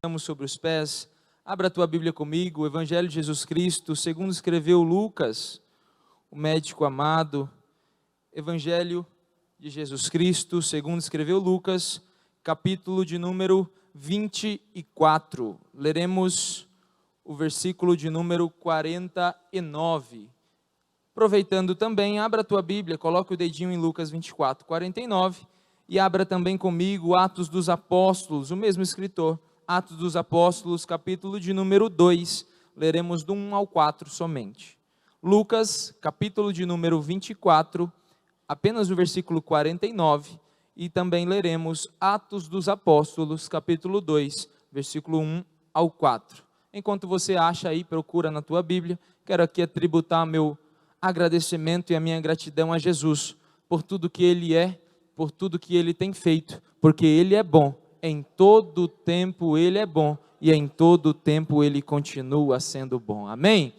Estamos sobre os pés. Abra a tua Bíblia comigo, o Evangelho de Jesus Cristo, segundo escreveu Lucas, o médico amado. Evangelho de Jesus Cristo, segundo escreveu Lucas, capítulo de número 24. Leremos o versículo de número 49. Aproveitando também, abra a tua Bíblia, coloque o dedinho em Lucas 24, 49, e abra também comigo Atos dos Apóstolos, o mesmo escritor, Atos dos Apóstolos, capítulo de número 2, leremos do 1 ao 4 somente. Lucas, capítulo de número 24, apenas o versículo 49, e também leremos Atos dos Apóstolos, capítulo 2, versículo 1 ao 4. Enquanto você acha aí, procura na tua Bíblia, quero aqui atributar meu agradecimento e a minha gratidão a Jesus, por tudo que Ele é, por tudo que Ele tem feito, porque Ele é bom. Em todo tempo Ele é bom, e em todo tempo Ele continua sendo bom, amém?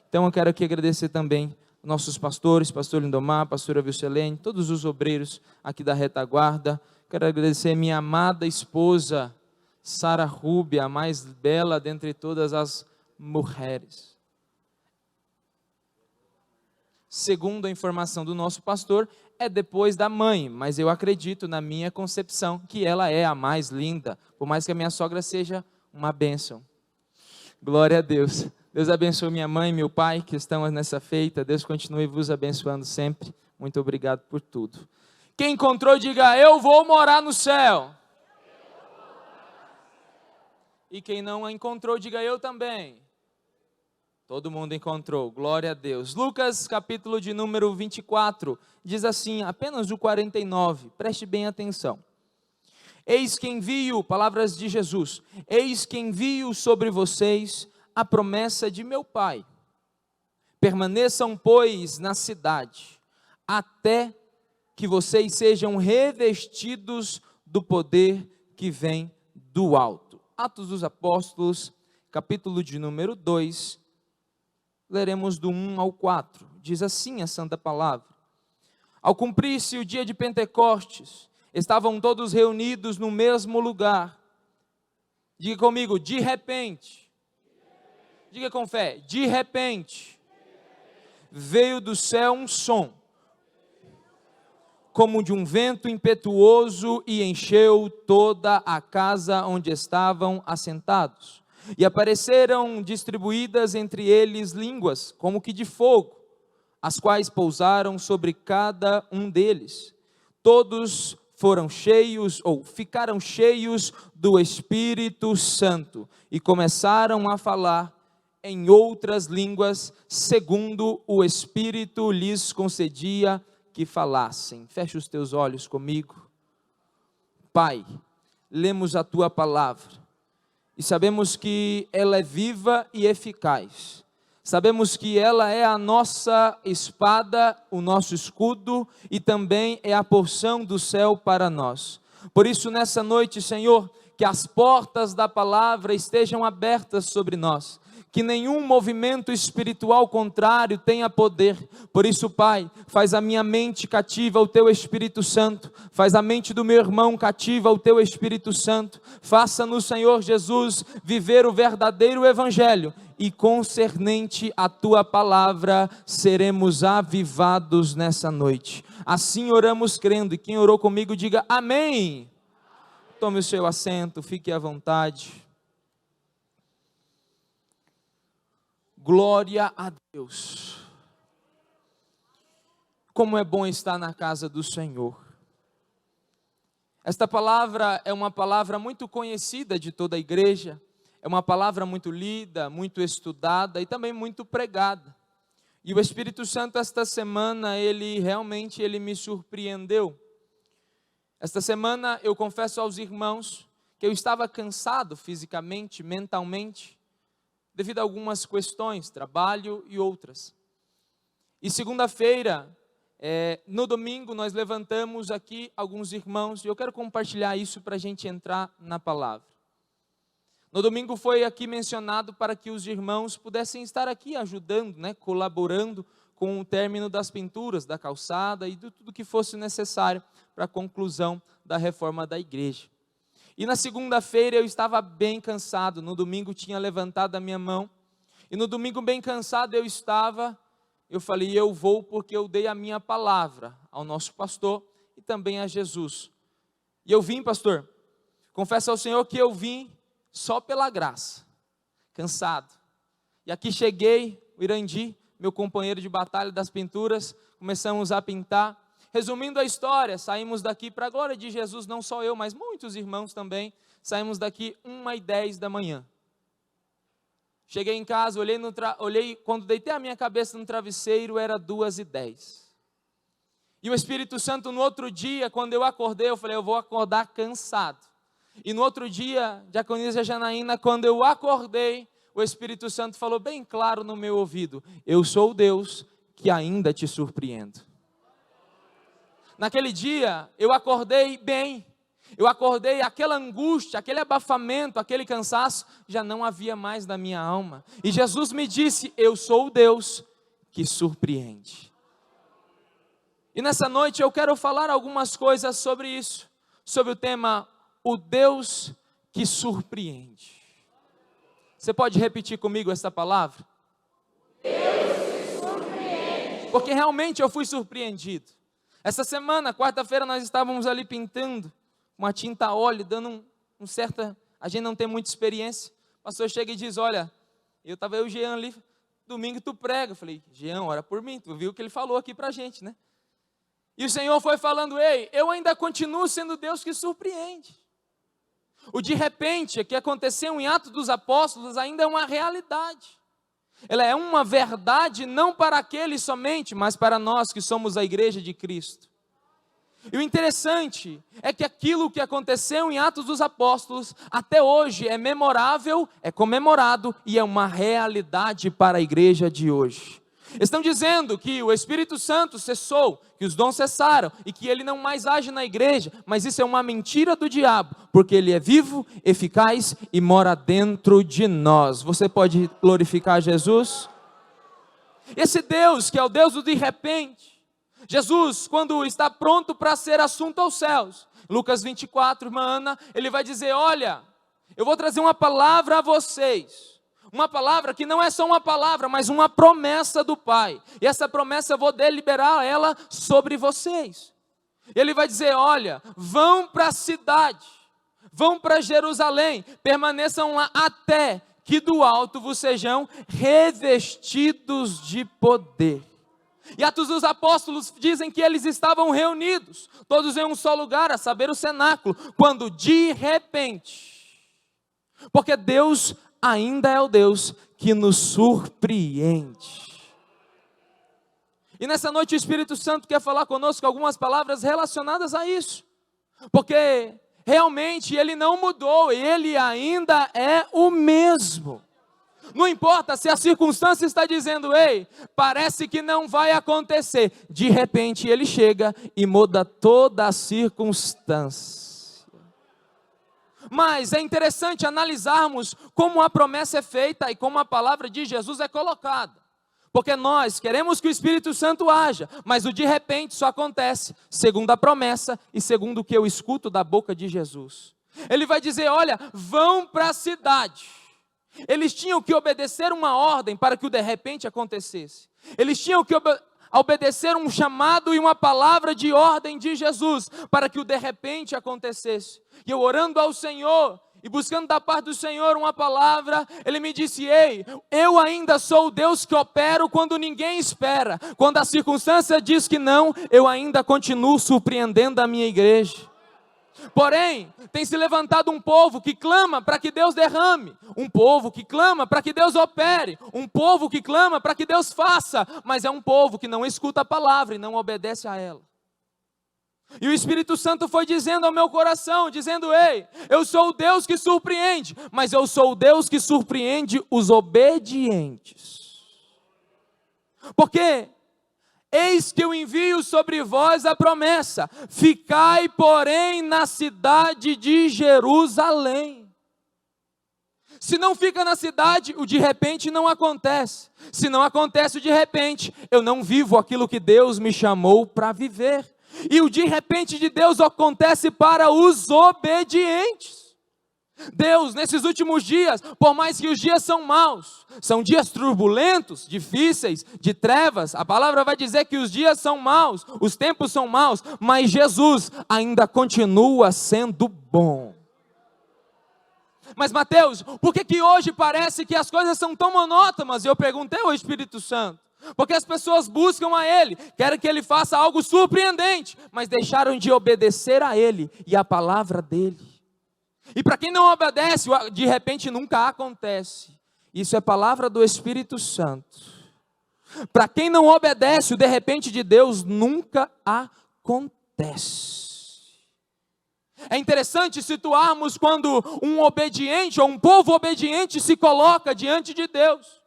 Então eu quero aqui agradecer também nossos pastores, pastor Lindomar, pastora Vilcelene, todos os obreiros aqui da retaguarda. Quero agradecer minha amada esposa, Sara Rúbia, a mais bela dentre todas as mulheres. Segundo a informação do nosso pastor, é depois da mãe, mas eu acredito na minha concepção que ela é a mais linda, por mais que a minha sogra seja uma bênção. Glória a Deus. Deus abençoe minha mãe e meu pai que estão nessa feita. Deus continue vos abençoando sempre. Muito obrigado por tudo. Quem encontrou, diga: eu vou morar no céu. E quem não a encontrou, diga: eu também. Todo mundo encontrou, glória a Deus. Lucas, capítulo de número 24, diz assim, apenas o 49, preste bem atenção. Eis que envio, palavras de Jesus, eis que envio sobre vocês a promessa de meu Pai. Permaneçam, pois, na cidade, até que vocês sejam revestidos do poder que vem do alto. Atos dos Apóstolos, capítulo de número 2, leremos do 1 ao 4, diz assim a santa palavra. Ao cumprir-se o dia de Pentecostes, estavam todos reunidos no mesmo lugar. Diga comigo, de repente. Diga com fé, de repente. Veio do céu um som, como de um vento impetuoso, e encheu toda a casa onde estavam assentados. E apareceram distribuídas entre eles línguas, como que de fogo, as quais pousaram sobre cada um deles. Todos foram cheios, ou ficaram cheios do Espírito Santo, e começaram a falar em outras línguas, segundo o Espírito lhes concedia que falassem. Feche os teus olhos comigo. Pai, lemos a tua palavra. E sabemos que ela é viva e eficaz. Sabemos que ela é a nossa espada, o nosso escudo, e também é a porção do céu para nós. Por isso, nessa noite, Senhor, que as portas da palavra estejam abertas sobre nós. Que nenhum movimento espiritual contrário tenha poder. Por isso, Pai, faz a minha mente cativa ao Teu Espírito Santo, faz a mente do meu irmão cativa ao Teu Espírito Santo, faça-nos, Senhor Jesus, viver o verdadeiro Evangelho, e concernente à Tua palavra, seremos avivados nessa noite. Assim oramos crendo, e quem orou comigo diga amém. Tome o seu assento, fique à vontade. Glória a Deus. Como é bom estar na casa do Senhor. Esta palavra é uma palavra muito conhecida de toda a igreja, é uma palavra muito lida, muito estudada e também muito pregada. E o Espírito Santo esta semana, ele me surpreendeu. Esta semana eu confesso aos irmãos que eu estava cansado fisicamente, mentalmente, devido a algumas questões, trabalho e outras. E segunda-feira, no domingo, nós levantamos aqui alguns irmãos, e eu quero compartilhar isso para a gente entrar na palavra. No domingo foi aqui mencionado para que os irmãos pudessem estar aqui ajudando, colaborando com o término das pinturas, da calçada e de tudo que fosse necessário para a conclusão da reforma da igreja. E na segunda-feira eu estava bem cansado, no domingo tinha levantado a minha mão, e no domingo bem cansado eu falei, eu vou porque eu dei a minha palavra ao nosso pastor e também a Jesus. E eu vim, pastor, confesso ao Senhor que eu vim só pela graça, cansado. E aqui cheguei, o Irandi, meu companheiro de batalha das pinturas, começamos a pintar. Resumindo a história, saímos daqui para a glória de Jesus, não só eu, mas muitos irmãos também, saímos daqui 1h10 da manhã. Cheguei em casa, olhei, quando deitei a minha cabeça no travesseiro, era 2h10. E o Espírito Santo, no outro dia, quando eu acordei, eu falei, eu vou acordar cansado. E no outro dia, diaconisa Janaína, quando eu acordei, o Espírito Santo falou bem claro no meu ouvido, eu sou o Deus que ainda te surpreendo. Naquele dia, eu acordei bem, eu acordei, aquela angústia, aquele abafamento, aquele cansaço, já não havia mais na minha alma. E Jesus me disse, eu sou o Deus que surpreende. E nessa noite eu quero falar algumas coisas sobre isso, sobre o tema, o Deus que surpreende. Você pode repetir comigo essa palavra? Deus que surpreende. Porque realmente eu fui surpreendido. Essa semana, quarta-feira, nós estávamos ali pintando, uma tinta a óleo, dando a gente não tem muita experiência. O pastor chega e diz, olha, eu e o Jean ali, domingo tu prega. Eu falei, Jean, ora por mim, tu viu o que ele falou aqui pra gente, né? E o Senhor foi falando, ei, eu ainda continuo sendo Deus que surpreende. O de repente, que aconteceu em Atos dos Apóstolos, ainda é uma realidade. Ela é uma verdade não para aqueles somente, mas para nós que somos a igreja de Cristo. E o interessante é que aquilo que aconteceu em Atos dos Apóstolos, até hoje é memorável, é comemorado e é uma realidade para a igreja de hoje. Estão dizendo que o Espírito Santo cessou, que os dons cessaram e que ele não mais age na igreja, mas isso é uma mentira do diabo, porque ele é vivo, eficaz e mora dentro de nós. Você pode glorificar Jesus? Esse Deus, que é o Deus do de repente, Jesus, quando está pronto para ser assunto aos céus, Lucas 24, irmã Ana, ele vai dizer, olha, eu vou trazer uma palavra a vocês, uma palavra que não é só uma palavra, mas uma promessa do Pai. E essa promessa eu vou deliberar ela sobre vocês. Ele vai dizer, olha, vão para a cidade, vão para Jerusalém, permaneçam lá até que do alto vos sejam revestidos de poder. E Atos dos Apóstolos dizem que eles estavam reunidos, todos em um só lugar, a saber o cenáculo, quando de repente, porque Deus ainda é o Deus que nos surpreende. E nessa noite o Espírito Santo quer falar conosco algumas palavras relacionadas a isso, porque realmente Ele não mudou, Ele ainda é o mesmo. Não importa se a circunstância está dizendo, ei, parece que não vai acontecer, de repente Ele chega e muda toda a circunstância. Mas é interessante analisarmos como a promessa é feita e como a palavra de Jesus é colocada. Porque nós queremos que o Espírito Santo haja, mas o de repente só acontece segundo a promessa e segundo o que eu escuto da boca de Jesus. Ele vai dizer, olha, vão para a cidade. Eles tinham que obedecer uma ordem para que o de repente acontecesse. Eles tinham que obedecer um chamado e uma palavra de ordem de Jesus para que o de repente acontecesse. E eu orando ao Senhor e buscando da parte do Senhor uma palavra, Ele me disse, ei, eu ainda sou o Deus que opero quando ninguém espera. Quando a circunstância diz que não, eu ainda continuo surpreendendo a minha igreja. Porém, tem se levantado um povo que clama para que Deus derrame, um povo que clama para que Deus opere, um povo que clama para que Deus faça, mas é um povo que não escuta a palavra e não obedece a ela. E o Espírito Santo foi dizendo ao meu coração, dizendo, ei, eu sou o Deus que surpreende, mas eu sou o Deus que surpreende os obedientes. Porque eis que eu envio sobre vós a promessa, ficai, porém, na cidade de Jerusalém. Se não fica na cidade, o de repente não acontece. Se não acontece o de repente, eu não vivo aquilo que Deus me chamou para viver. E o de repente de Deus acontece para os obedientes. Deus, nesses últimos dias, por mais que os dias são maus, são dias turbulentos, difíceis, de trevas, a palavra vai dizer que os dias são maus, os tempos são maus, mas Jesus ainda continua sendo bom. Mas Mateus, por que hoje parece que as coisas são tão monótonas? Eu perguntei ao Espírito Santo. Porque as pessoas buscam a Ele, querem que Ele faça algo surpreendente, mas deixaram de obedecer a Ele e a palavra dEle. E para quem não obedece, de repente nunca acontece. Isso é palavra do Espírito Santo. Para quem não obedece, o de repente de Deus nunca acontece. É interessante situarmos quando um obediente ou um povo obediente se coloca diante de Deus.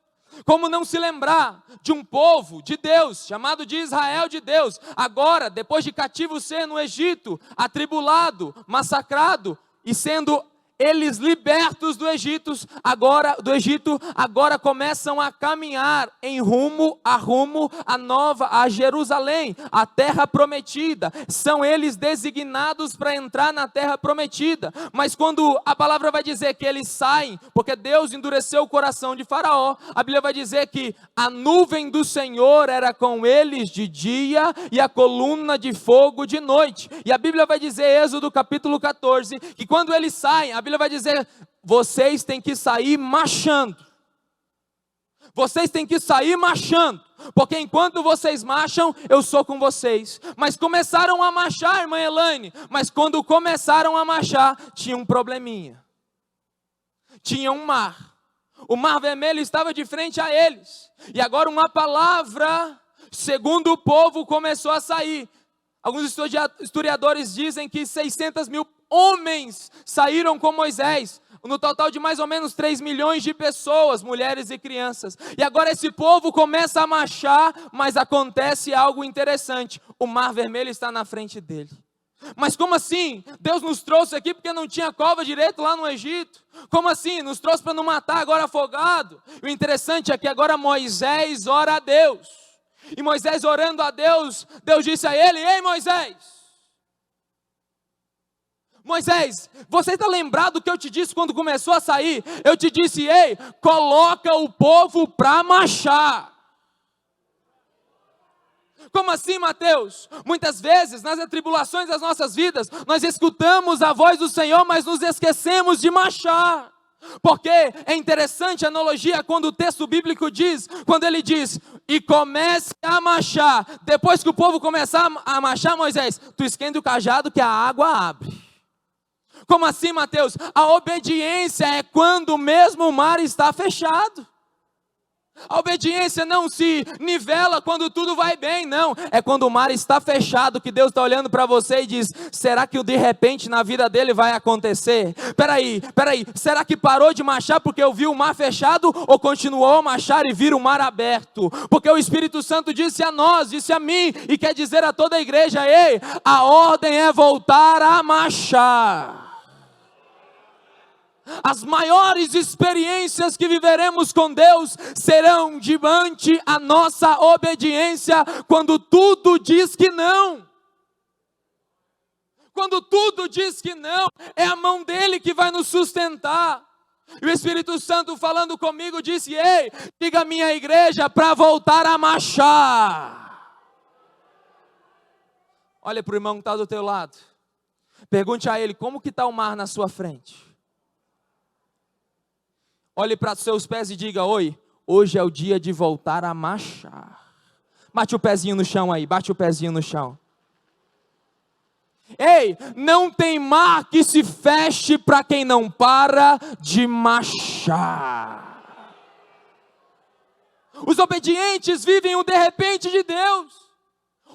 Como não se lembrar de um povo de Deus, chamado de Israel de Deus, agora, depois de cativo ser no Egito, atribulado, massacrado, e sendo eles libertos do Egito, agora começam a caminhar em rumo a Jerusalém, a terra prometida. São eles designados para entrar na terra prometida. Mas quando a palavra vai dizer que eles saem, porque Deus endureceu o coração de Faraó, a Bíblia vai dizer que a nuvem do Senhor era com eles de dia e a coluna de fogo de noite. E a Bíblia vai dizer, Êxodo capítulo 14, que quando eles saem, a Bíblia vai dizer, vocês têm que sair marchando. Vocês têm que sair marchando, porque enquanto vocês marcham, eu sou com vocês. Mas começaram a marchar, irmã Elaine, mas quando começaram a marchar, tinha um probleminha. Tinha um mar. O mar vermelho estava de frente a eles. E agora uma palavra, segundo o povo, começou a sair. Alguns historiadores dizem que 600 mil homens saíram com Moisés, no total de mais ou menos 3 milhões de pessoas, mulheres e crianças. E agora esse povo começa a marchar, mas acontece algo interessante, o mar vermelho está na frente dele. Mas como assim? Deus nos trouxe aqui porque não tinha cova direito lá no Egito? Como assim? Nos trouxe para não matar agora afogado? O interessante é que agora Moisés ora a Deus. E Moisés orando a Deus, Deus disse a ele, ei Moisés, você está lembrado do que eu te disse quando começou a sair? Eu te disse, ei, coloca o povo para marchar. Como assim, Mateus? Muitas vezes, nas atribulações das nossas vidas, nós escutamos a voz do Senhor, mas nos esquecemos de marchar. Porque é interessante a analogia quando o texto bíblico diz, quando ele diz, e comece a marchar. Depois que o povo começar a marchar, Moisés, tu esquenta o cajado que a água abre. Como assim, Mateus? A obediência é quando mesmo o mar está fechado. A obediência não se nivela quando tudo vai bem, não. É quando o mar está fechado que Deus está olhando para você e diz, será que o de repente na vida dele vai acontecer? Peraí, será que parou de marchar porque eu vi o mar fechado ou continuou a marchar e vir o mar aberto? Porque o Espírito Santo disse a nós, disse a mim e quer dizer a toda a igreja, ei, a ordem é voltar a marchar. As maiores experiências que viveremos com Deus serão diante a nossa obediência quando tudo diz que não. Quando tudo diz que não, é a mão dele que vai nos sustentar. E o Espírito Santo falando comigo disse, ei, diga a minha igreja para voltar a marchar. Olha para o irmão que está do teu lado. Pergunte a ele, como que está o mar na sua frente? Olhe para os seus pés e diga, oi, hoje é o dia de voltar a marchar. Bate o pezinho no chão aí, bate o pezinho no chão. Ei, não tem mar que se feche para quem não para de marchar. Os obedientes vivem o de repente de Deus.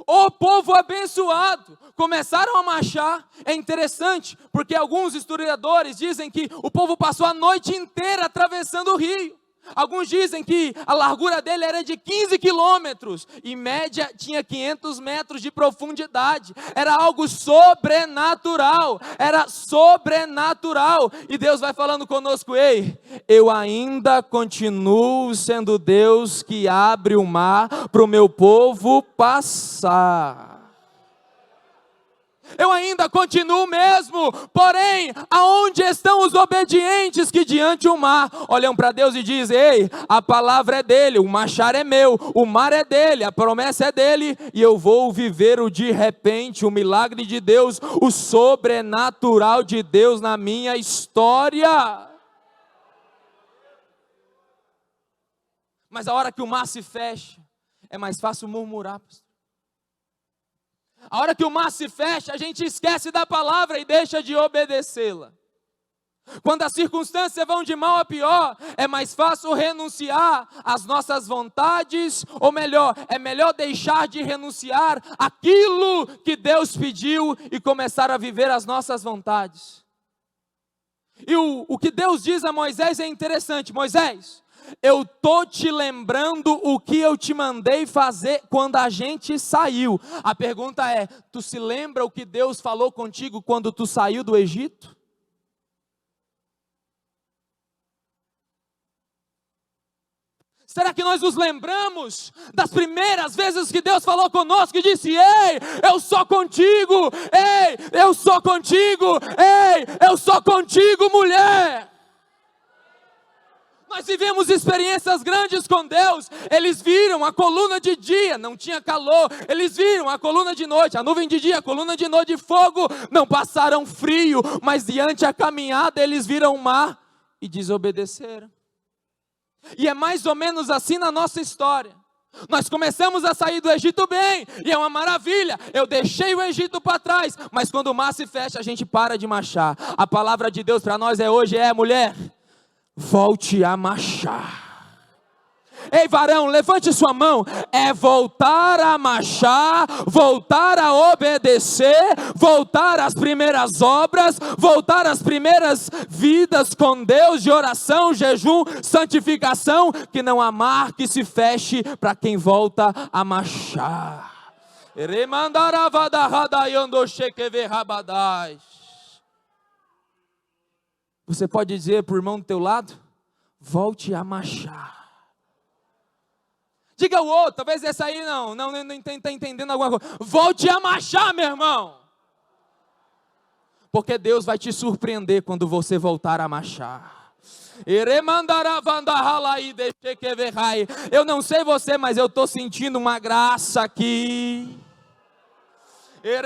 O povo abençoado, começaram a marchar. É interessante, porque alguns historiadores dizem que o povo passou a noite inteira atravessando o rio. Alguns dizem que a largura dele era de 15 quilômetros, em média tinha 500 metros de profundidade. Era algo sobrenatural, e Deus vai falando conosco, ei, eu ainda continuo sendo Deus que abre o mar para o meu povo passar. eu ainda continuo o mesmo. Porém, aonde estão os obedientes que diante o mar olham para Deus e dizem: ei, a palavra é dele, o machar é meu, o mar é dele, a promessa é dele, e eu vou viver o de repente, o milagre de Deus, o sobrenatural de Deus na minha história. Mas a hora que o mar se fecha, é mais fácil murmurar, pastor. A hora que o mar se fecha, a gente esquece da palavra e deixa de obedecê-la. Quando as circunstâncias vão de mal a pior, é mais fácil renunciar às nossas vontades, ou melhor, é melhor deixar de renunciar aquilo que Deus pediu e começar a viver as nossas vontades. E o que Deus diz a Moisés é interessante: Moisés, eu estou te lembrando o que eu te mandei fazer quando a gente saiu. A pergunta é: tu se lembra o que Deus falou contigo quando tu saiu do Egito? Será que nós nos lembramos das primeiras vezes que Deus falou conosco e disse: ei, eu sou contigo, ei, eu sou contigo, ei, eu sou contigo, mulher? Nós vivemos experiências grandes com Deus. Eles viram a coluna de dia, não tinha calor. Eles viram a coluna de noite, a nuvem de dia, a coluna de noite de fogo. Não passaram frio, mas diante da caminhada eles viram o mar e desobedeceram. E é mais ou menos assim na nossa história. Nós começamos a sair do Egito bem, e é uma maravilha. Eu deixei o Egito para trás, mas quando o mar se fecha, a gente para de marchar. A palavra de Deus para nós hoje é: mulher, volte a marchar. Ei, varão, levante sua mão. É voltar a marchar, voltar a obedecer, voltar às primeiras obras, voltar às primeiras vidas com Deus de oração, jejum, santificação. Que não há mar que se feche para quem volta a marchar. Você pode dizer para o irmão do teu lado: volte a marchar. Diga o outro, talvez essa aí não está entendendo alguma coisa. Volte a marchar, meu irmão. Porque Deus vai te surpreender quando você voltar a marchar. Eu não sei você, mas eu estou sentindo uma graça aqui. Ei,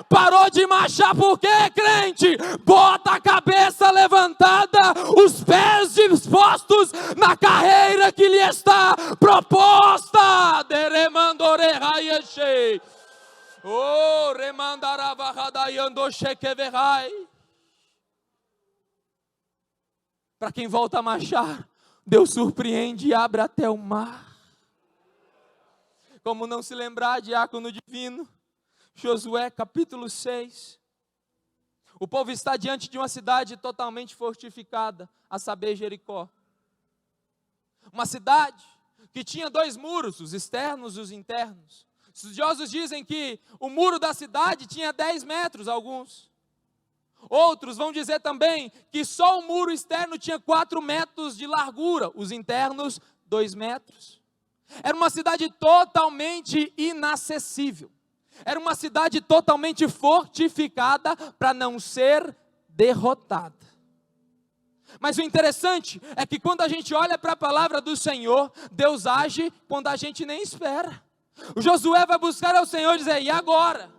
parou de marchar por quê, crente? Bota a cabeça levantada, os pés dispostos na carreira que lhe está proposta. Para quem volta a marchar, Deus surpreende e abre até o mar. Como não se lembrar, diácono divino, Josué capítulo 6. O povo está diante de uma cidade totalmente fortificada, a saber, Jericó. Uma cidade que tinha 2 muros, os externos e os internos. Estudiosos dizem que o muro da cidade tinha 10 metros, alguns. Outros vão dizer também que só o muro externo tinha 4 metros de largura, os internos 2 metros. Era uma cidade totalmente inacessível. Era uma cidade totalmente fortificada para não ser derrotada. Mas o interessante é que quando a gente olha para a palavra do Senhor, Deus age quando a gente nem espera. O Josué vai buscar ao Senhor e dizer: e agora?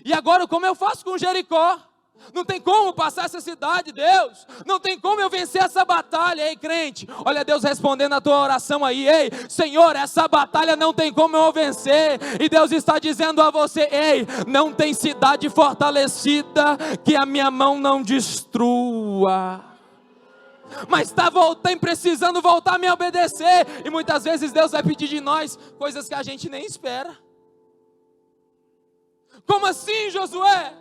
E agora como eu faço com Jericó? Não tem como passar essa cidade, Deus. Não tem como eu vencer essa batalha. Ei, crente, olha Deus respondendo a tua oração aí. Ei, Senhor, essa batalha não tem como eu vencer. E Deus está dizendo a você: ei, não tem cidade fortalecida que a minha mão não destrua. Mas está precisando voltar a me obedecer. E muitas vezes Deus vai pedir de nós coisas que a gente nem espera. Como assim, Josué?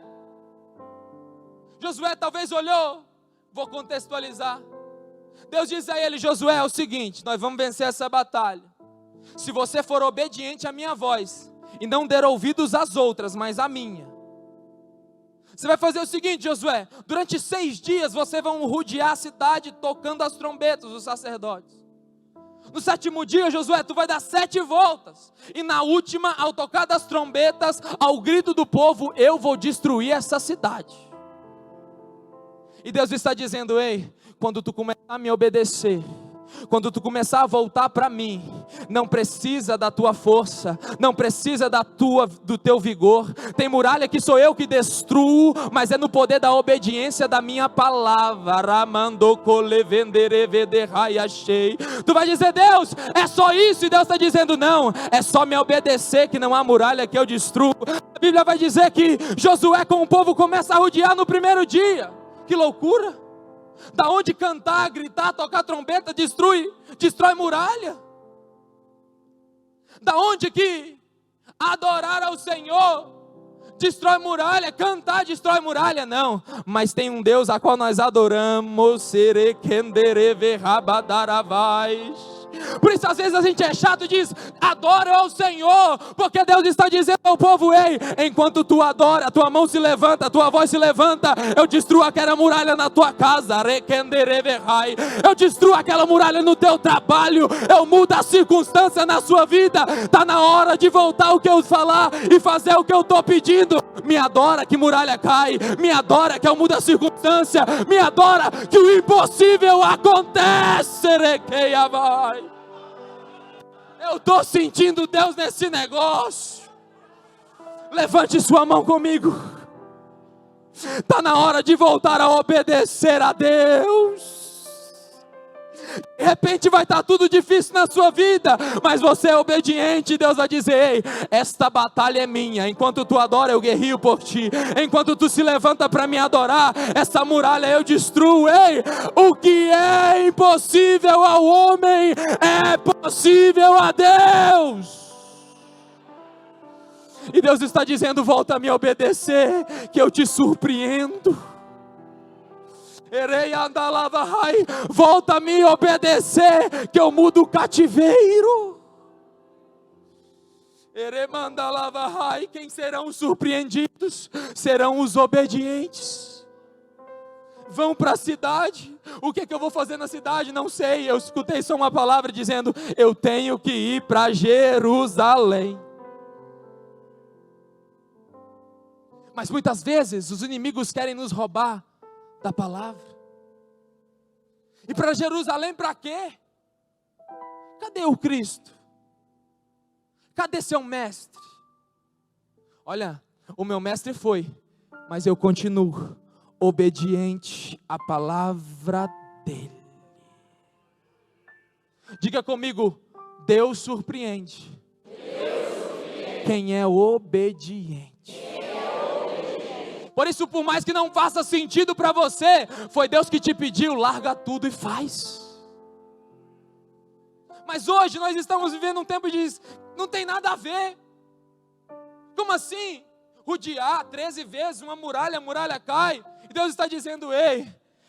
Josué talvez olhou, vou contextualizar. Deus diz a ele: Josué, é o seguinte, nós vamos vencer essa batalha. Se você for obediente à minha voz, e não der ouvidos às outras, mas à minha. Você vai fazer o seguinte, Josué, durante 6 dias você vai rodear a cidade tocando as trombetas, os sacerdotes. No 7º dia, Josué, tu vai dar 7 voltas. E na última, ao tocar das trombetas, ao grito do povo, eu vou destruir essa cidade. E Deus está dizendo: ei, quando tu começar a me obedecer, quando tu começar a voltar para mim, não precisa da tua força, não precisa do teu vigor. Tem muralha que sou eu que destruo, mas é no poder da obediência da minha palavra. Tu vai dizer: Deus, é só isso? E Deus está dizendo: não, é só me obedecer que não há muralha que eu destruo. A Bíblia vai dizer que Josué com o povo começa a rodear no 1º dia. Que loucura! Da onde cantar, gritar, tocar trombeta destrói muralha? Da onde que adorar ao Senhor destrói muralha? Cantar destrói muralha? Não, mas tem um Deus a qual nós adoramos. Por isso às vezes a gente é chato e diz: adora ao Senhor, porque Deus está dizendo ao povo: ei, enquanto tu adora, tua mão se levanta, tua voz se levanta, eu destruo aquela muralha na tua casa, eu destruo aquela muralha no teu trabalho, eu mudo a circunstância na sua vida. Está na hora de voltar o que eu falar e fazer o que eu estou pedindo. Me adora que muralha cai, me adora que eu mudo a circunstância, me adora que o impossível acontece. Eu estou sentindo Deus nesse negócio. Levante sua mão comigo. Está na hora de voltar a obedecer a Deus. De repente vai estar tudo difícil na sua vida, mas você é obediente. Deus vai dizer: ei, esta batalha é minha. Enquanto tu adora, eu guerrio por ti. Enquanto tu se levanta para me adorar, essa muralha eu destruo. Ei, o que é impossível ao homem é possível a Deus. E Deus está dizendo: volta a me obedecer, que eu te surpreendo. Volta a me obedecer, que eu mudo o cativeiro. Quem serão os surpreendidos? Serão os obedientes. Vão para a cidade. O que eu vou fazer na cidade? Não sei. Eu escutei só uma palavra dizendo: eu tenho que ir para Jerusalém. Mas muitas vezes os inimigos querem nos roubar da palavra. E para Jerusalém para quê? Cadê o Cristo? Cadê seu mestre? Olha, o meu mestre foi, mas eu continuo obediente à palavra dele. Diga comigo: Deus surpreende, quem é obediente. Por isso, por mais que não faça sentido para você, foi Deus que te pediu: larga tudo e faz. Mas hoje nós estamos vivendo um tempo de não tem nada a ver. Como assim? Rodear 13 vezes uma muralha, a muralha cai. E Deus está dizendo: ei,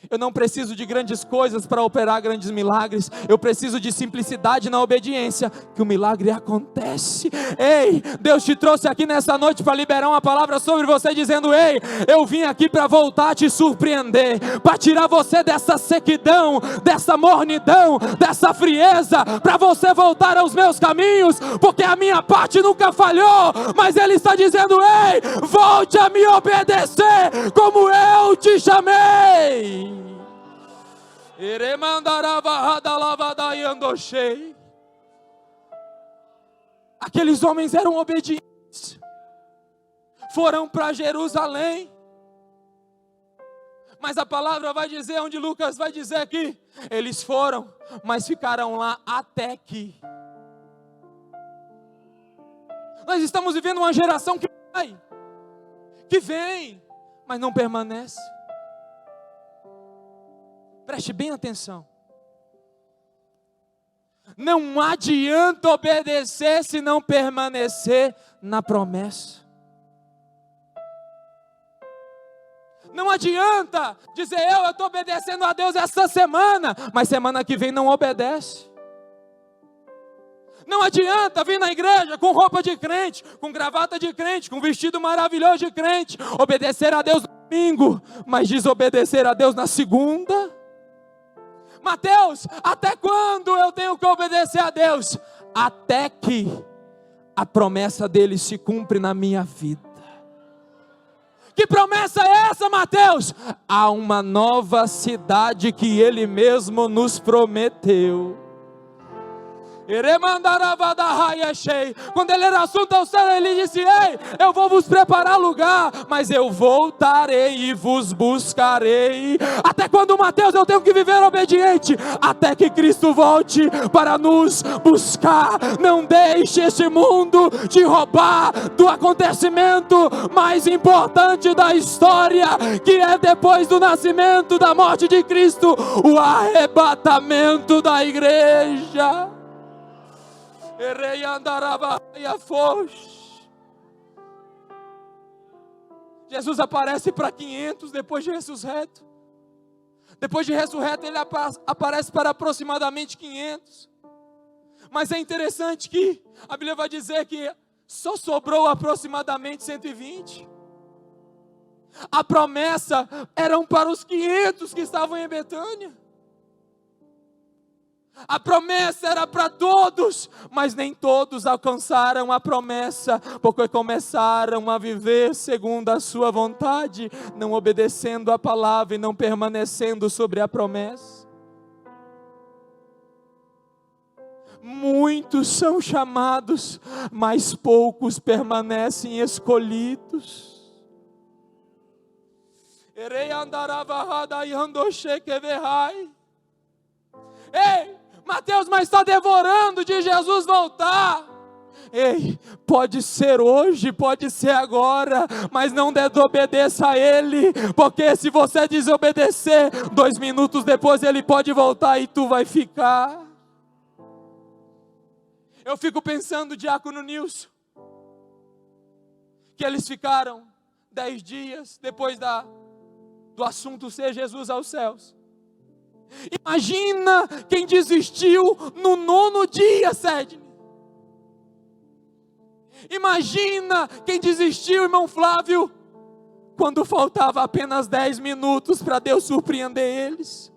eu não preciso de grandes coisas para operar grandes milagres. Eu preciso de simplicidade na obediência, que o milagre acontece. Ei, Deus te trouxe aqui nessa noite para liberar uma palavra sobre você, dizendo: ei, eu vim aqui para voltar a te surpreender, para tirar você dessa sequidão, dessa mornidão, dessa frieza, para você voltar aos meus caminhos, porque a minha parte nunca falhou. Mas Ele está dizendo: ei, volte a me obedecer como eu te chamei. Aqueles homens eram obedientes, foram para Jerusalém, mas a palavra vai dizer, onde Lucas vai dizer aqui, eles foram, mas ficaram lá até que. Nós estamos vivendo uma geração que vai, que vem, mas não permanece. Preste bem atenção. Não adianta obedecer se não permanecer na promessa. Não adianta dizer: eu estou obedecendo a Deus essa semana, mas semana que vem não obedece. Não adianta vir na igreja com roupa de crente, com gravata de crente, com vestido maravilhoso de crente, obedecer a Deus no domingo, mas desobedecer a Deus na segunda. Mateus, até quando eu tenho que obedecer a Deus? Até que a promessa dele se cumpre na minha vida. Que promessa é essa, Mateus? Há uma nova cidade que ele mesmo nos prometeu. Quando ele era assunto ao céu, ele disse: ei, eu vou vos preparar lugar, mas eu voltarei e vos buscarei. Até quando, Mateus, eu tenho que viver obediente? Até que Cristo volte para nos buscar. Não deixe este mundo te roubar do acontecimento mais importante da história, que é depois do nascimento, da morte de Cristo, o arrebatamento da igreja. Jesus aparece para 500 depois de ressurreto. Depois de ressurreto, ele aparece para aproximadamente 500. Mas é interessante que a Bíblia vai dizer que só sobrou aproximadamente 120. A promessa eram para os 500 que estavam em Betânia. A promessa era para todos, mas nem todos alcançaram a promessa, porque começaram a viver segundo a sua vontade, não obedecendo a palavra e não permanecendo sobre a promessa. Muitos são chamados, mas poucos permanecem escolhidos. Ei, Mateus, mas está devorando de Jesus voltar. Ei, pode ser hoje, pode ser agora, mas não desobedeça a Ele, porque se você desobedecer, 2 minutos depois Ele pode voltar e tu vai ficar. Eu fico pensando, diácono Nilson, que eles ficaram 10 dias depois do assunto ser Jesus aos céus. Imagina quem desistiu no 9º dia, Sidney. Imagina quem desistiu, irmão Flávio, quando faltava apenas 10 minutos para Deus surpreender eles.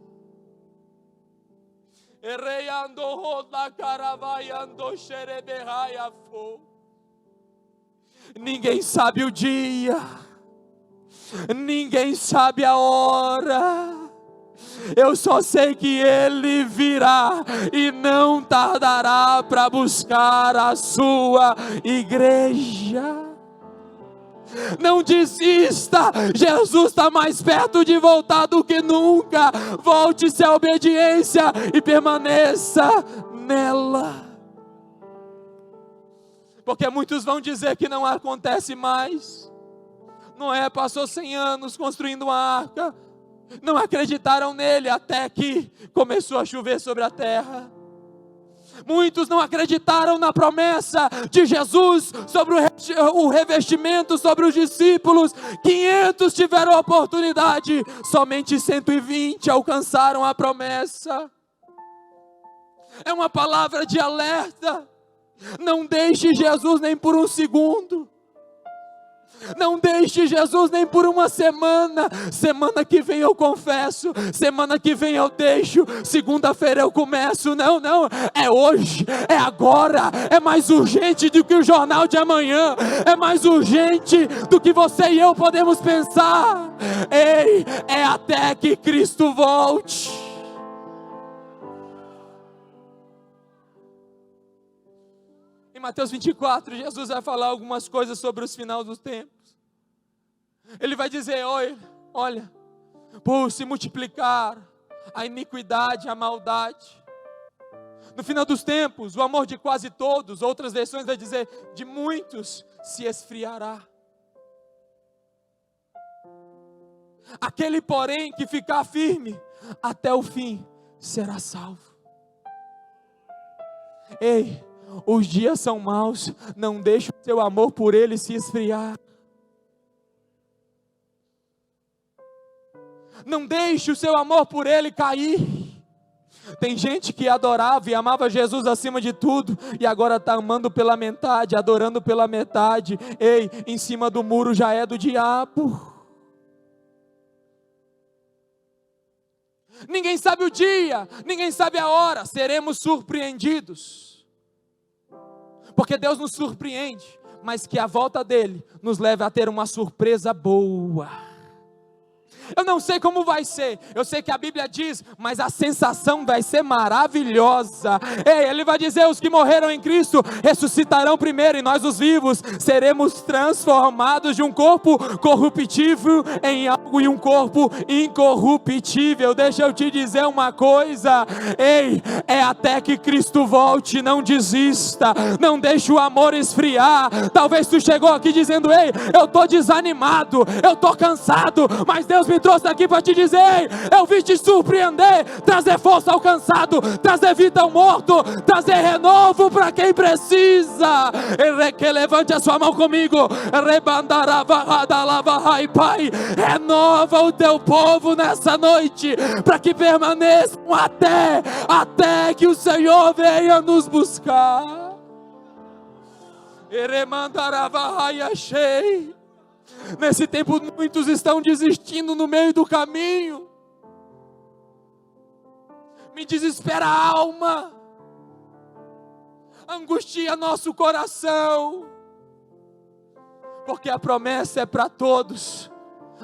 Ninguém sabe o dia, ninguém sabe a hora. Eu só sei que Ele virá e não tardará para buscar a sua igreja. Não desista, Jesus está mais perto de voltar do que nunca. Volte-se à obediência e permaneça nela. Porque muitos vão dizer que não acontece mais. Noé passou 100 anos construindo uma arca. Não acreditaram nele até que começou a chover sobre a terra. Muitos não acreditaram na promessa de Jesus sobre o revestimento sobre os discípulos. 500 tiveram a oportunidade, somente 120 alcançaram a promessa. É uma palavra de alerta. Não deixe Jesus nem por um segundo. Não deixe Jesus nem por uma semana. Semana que vem eu confesso, semana que vem eu deixo, segunda-feira eu começo. Não, é hoje, é agora. É mais urgente do que o jornal de amanhã. É mais urgente do que você e eu podemos pensar. Ei, é até que Cristo volte. Em Mateus 24, Jesus vai falar algumas coisas sobre os finais dos tempos. Ele vai dizer: olha, por se multiplicar a iniquidade, a maldade, no final dos tempos, o amor de quase todos, outras versões vai dizer, de muitos, se esfriará. Aquele, porém, que ficar firme até o fim, será salvo. Ei, os dias são maus, não deixe o seu amor por Ele se esfriar. Não deixe o seu amor por Ele cair. Tem gente que adorava e amava Jesus acima de tudo, e agora está amando pela metade, adorando pela metade. Ei, em cima do muro já é do diabo. ninguém sabe o dia, ninguém sabe a hora, seremos surpreendidos. Porque Deus nos surpreende, mas que a volta dele nos leve a ter uma surpresa boa. Eu não sei como vai ser, eu sei que a Bíblia diz, mas a sensação vai ser maravilhosa. Ei, ele vai dizer, os que morreram em Cristo ressuscitarão primeiro, e nós os vivos seremos transformados de um corpo corruptível em algo, em um corpo incorruptível. Deixa eu te dizer uma coisa, ei, é até que Cristo volte, não desista, não deixe o amor esfriar. Talvez tu chegou aqui dizendo, ei, eu estou desanimado, eu estou cansado, mas Deus me trouxe aqui para te dizer, ei, eu vim te surpreender, trazer força ao cansado, trazer vida ao morto, trazer renovo para quem precisa. Que levante a sua mão comigo, renova o teu povo nessa noite, para que permaneçam até que o Senhor venha nos buscar. Nesse tempo muitos estão desistindo no meio do caminho. Me desespera a alma, angustia nosso coração, porque a promessa é para todos,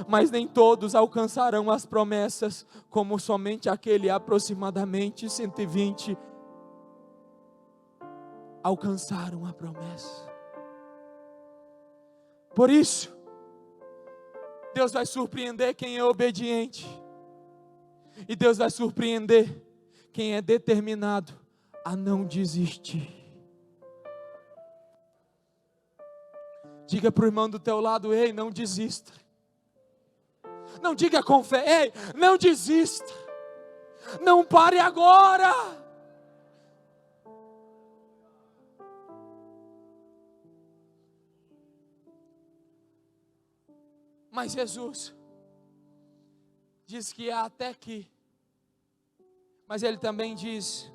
mas nem todos alcançarão as promessas, como somente aquele aproximadamente 120 alcançaram a promessa. Por isso, Deus vai surpreender quem é obediente, e Deus vai surpreender quem é determinado a não desistir. Diga para o irmão do teu lado, ei, não desista. Não diga com fé, ei, não desista. Não pare agora. Mas Jesus diz que é até que, mas Ele também diz,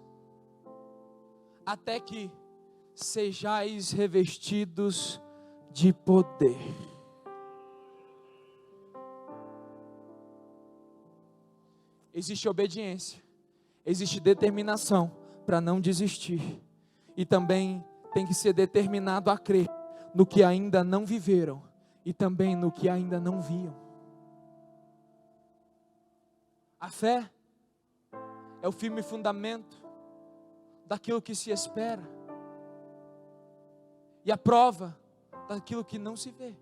até que sejais revestidos de poder. Existe obediência, existe determinação para não desistir, e também tem que ser determinado a crer no que ainda não viveram, e também no que ainda não viam. A fé é o firme fundamento daquilo que se espera, e a prova daquilo que não se vê.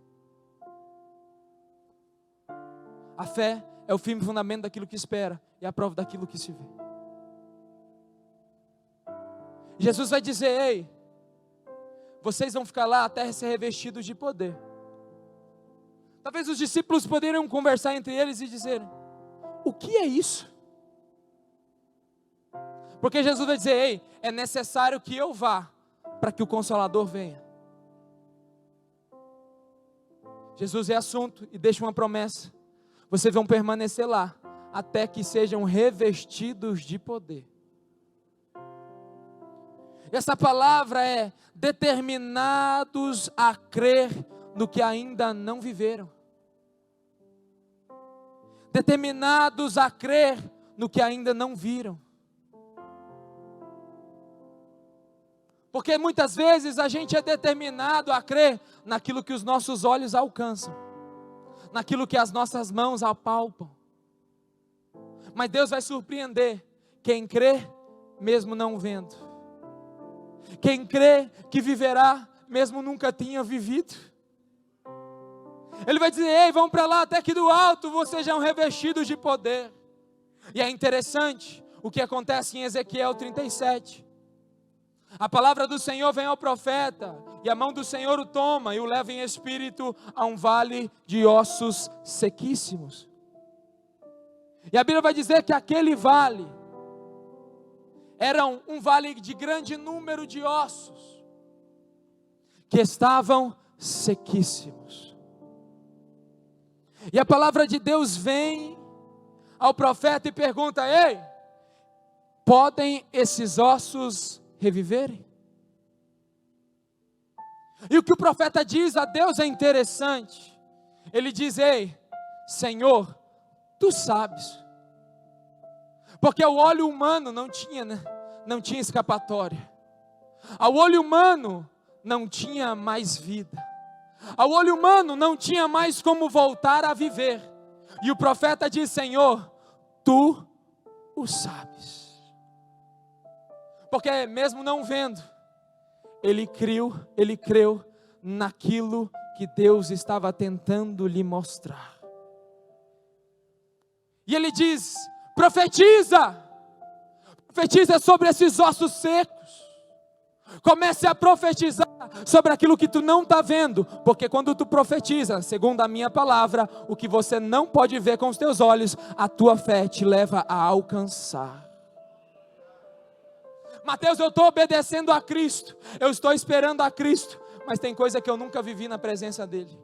A fé é o firme fundamento daquilo que espera, e a prova daquilo que se vê. Jesus vai dizer, ei, vocês vão ficar lá até ser revestidos de poder. Talvez os discípulos poderiam conversar entre eles e dizer, o que é isso? Porque Jesus vai dizer, ei, é necessário que eu vá, para que o Consolador venha. Jesus é assunto e deixa uma promessa, vocês vão permanecer lá, até que sejam revestidos de poder. Essa palavra é determinados a crer no que ainda não viveram. Determinados a crer no que ainda não viram. Porque muitas vezes a gente é determinado a crer naquilo que os nossos olhos alcançam, naquilo que as nossas mãos apalpam. Mas Deus vai surpreender quem crê mesmo não vendo. Quem crê que viverá mesmo nunca tenha vivido. Ele vai dizer, ei, vão para lá até que do alto vocês sejam revestidos de poder. E é interessante o que acontece em Ezequiel 37. A palavra do Senhor vem ao profeta, e a mão do Senhor o toma e o leva em espírito a um vale de ossos sequíssimos. E a Bíblia vai dizer que aquele vale era um vale de grande número de ossos, que estavam sequíssimos. E a palavra de Deus vem ao profeta e pergunta, ei, podem esses ossos reviverem? E o que o profeta diz a Deus é interessante. Ele diz, ei, Senhor, Tu sabes. Porque ao olho humano não tinha escapatória. Ao olho humano não tinha mais vida. Ao olho humano não tinha mais como voltar a viver. E o profeta diz: Senhor, Tu o sabes. Porque mesmo não vendo, ele creu naquilo que Deus estava tentando lhe mostrar. E ele diz: profetiza sobre esses ossos secos. Comece a profetizar sobre aquilo que tu não está vendo, porque quando tu profetiza, segundo a minha palavra, o que você não pode ver com os teus olhos, a tua fé te leva a alcançar. Mateus, eu estou obedecendo a Cristo, eu estou esperando a Cristo, mas tem coisa que eu nunca vivi na presença dEle.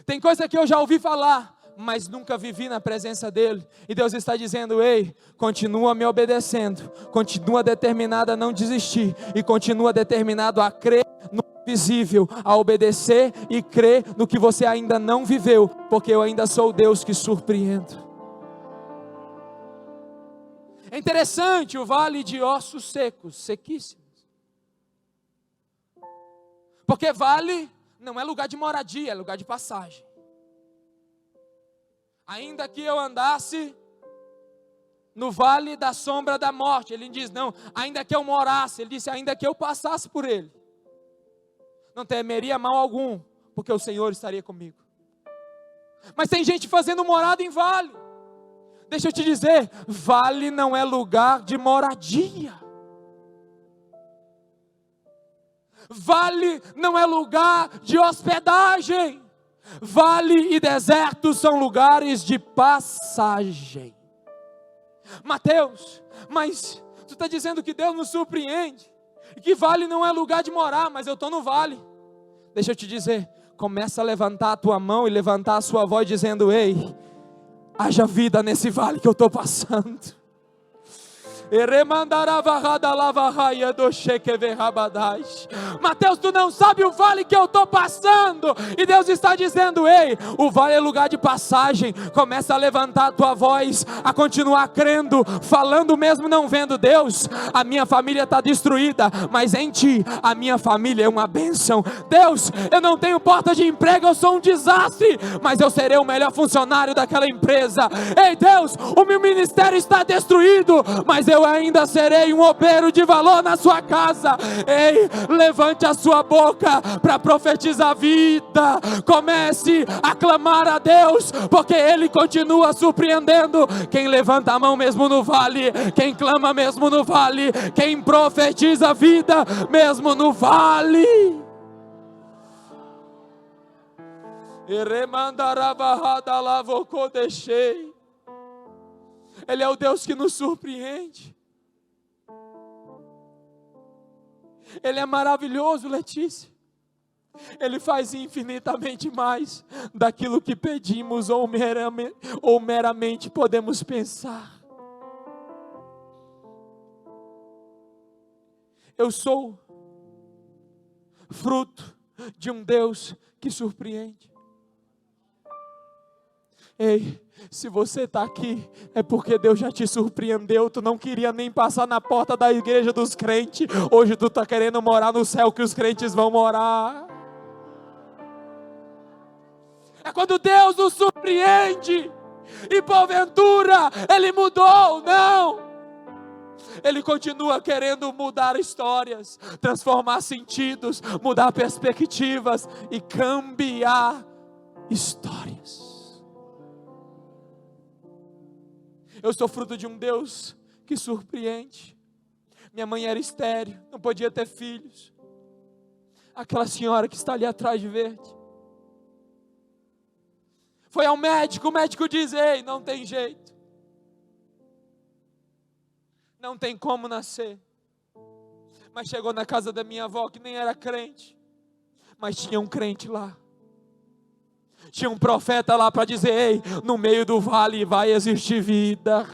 Tem coisa que eu já ouvi falar, mas nunca vivi na presença dEle. E Deus está dizendo: ei, continua me obedecendo, continua determinado a não desistir, e continua determinado a crer no visível, a obedecer e crer no que você ainda não viveu, porque eu ainda sou o Deus que surpreendo. É interessante o vale de ossos secos, sequíssimos, porque vale não é lugar de moradia, é lugar de passagem. Ainda que eu andasse no vale da sombra da morte, ele diz: não, ainda que eu morasse, ele disse, ainda que eu passasse por ele, não temeria mal algum, porque o Senhor estaria comigo. Mas tem gente fazendo morada em vale. Deixa eu te dizer, vale não é lugar de moradia. Vale não é lugar de hospedagem. Vale e deserto são lugares de passagem. Mateus, mas tu está dizendo que Deus nos surpreende, e que vale não é lugar de morar, mas eu estou no vale. Deixa eu te dizer, começa a levantar a tua mão e levantar a sua voz dizendo: ei, haja vida nesse vale que eu estou passando. Mateus, tu não sabe o vale que eu estou passando, e Deus está dizendo: ei, o vale é lugar de passagem. Começa a levantar a tua voz, a continuar crendo, falando mesmo não vendo. Deus, a minha família está destruída, mas em Ti a minha família é uma bênção. Deus, eu não tenho porta de emprego, eu sou um desastre, mas eu serei o melhor funcionário daquela empresa. Ei Deus, o meu ministério está destruído, mas eu ainda serei um obreiro de valor na sua casa. Ei, levante a sua boca para profetizar vida. Comece a clamar a Deus, porque Ele continua surpreendendo quem levanta a mão mesmo no vale, quem clama mesmo no vale, quem profetiza vida mesmo no vale. Ele é o Deus que nos surpreende. Ele é maravilhoso, Letícia. Ele faz infinitamente mais daquilo que pedimos ou meramente podemos pensar. Eu sou fruto de um Deus que surpreende. Ei, se você está aqui, é porque Deus já te surpreendeu. Tu não queria nem passar na porta da igreja dos crentes. Hoje tu está querendo morar no céu que os crentes vão morar. É quando Deus nos surpreende. E porventura Ele mudou, não. Ele continua querendo mudar histórias, transformar sentidos, mudar perspectivas e cambiar histórias. Eu sou fruto de um Deus que surpreende. Minha mãe era estéril, não podia ter filhos. Aquela senhora que está ali atrás de verde foi ao médico, o médico diz: ei, não tem jeito, não tem como nascer. Mas chegou na casa da minha avó, que nem era crente, mas tinha um crente lá. Tinha um profeta lá para dizer: ei, no meio do vale vai existir vida.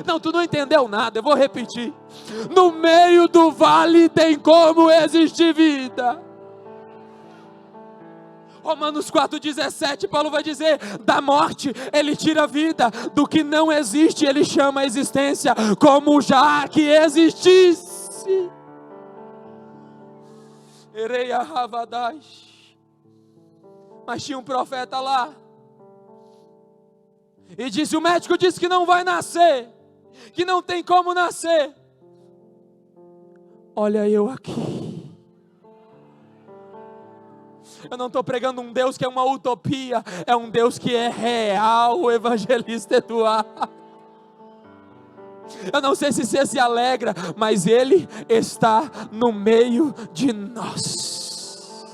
Não, tu não entendeu nada, eu vou repetir. No meio do vale tem como existir vida. Romanos 4,17, Paulo vai dizer: da morte ele tira a vida, do que não existe ele chama a existência, como já que existisse. Mas tinha um profeta lá, e disse: o médico disse que não vai nascer, que não tem como nascer. Olha eu aqui. Eu não estou pregando um Deus que é uma utopia, é um Deus que é real, o evangelista Eduardo. Eu não sei se você se alegra, mas Ele está no meio de nós.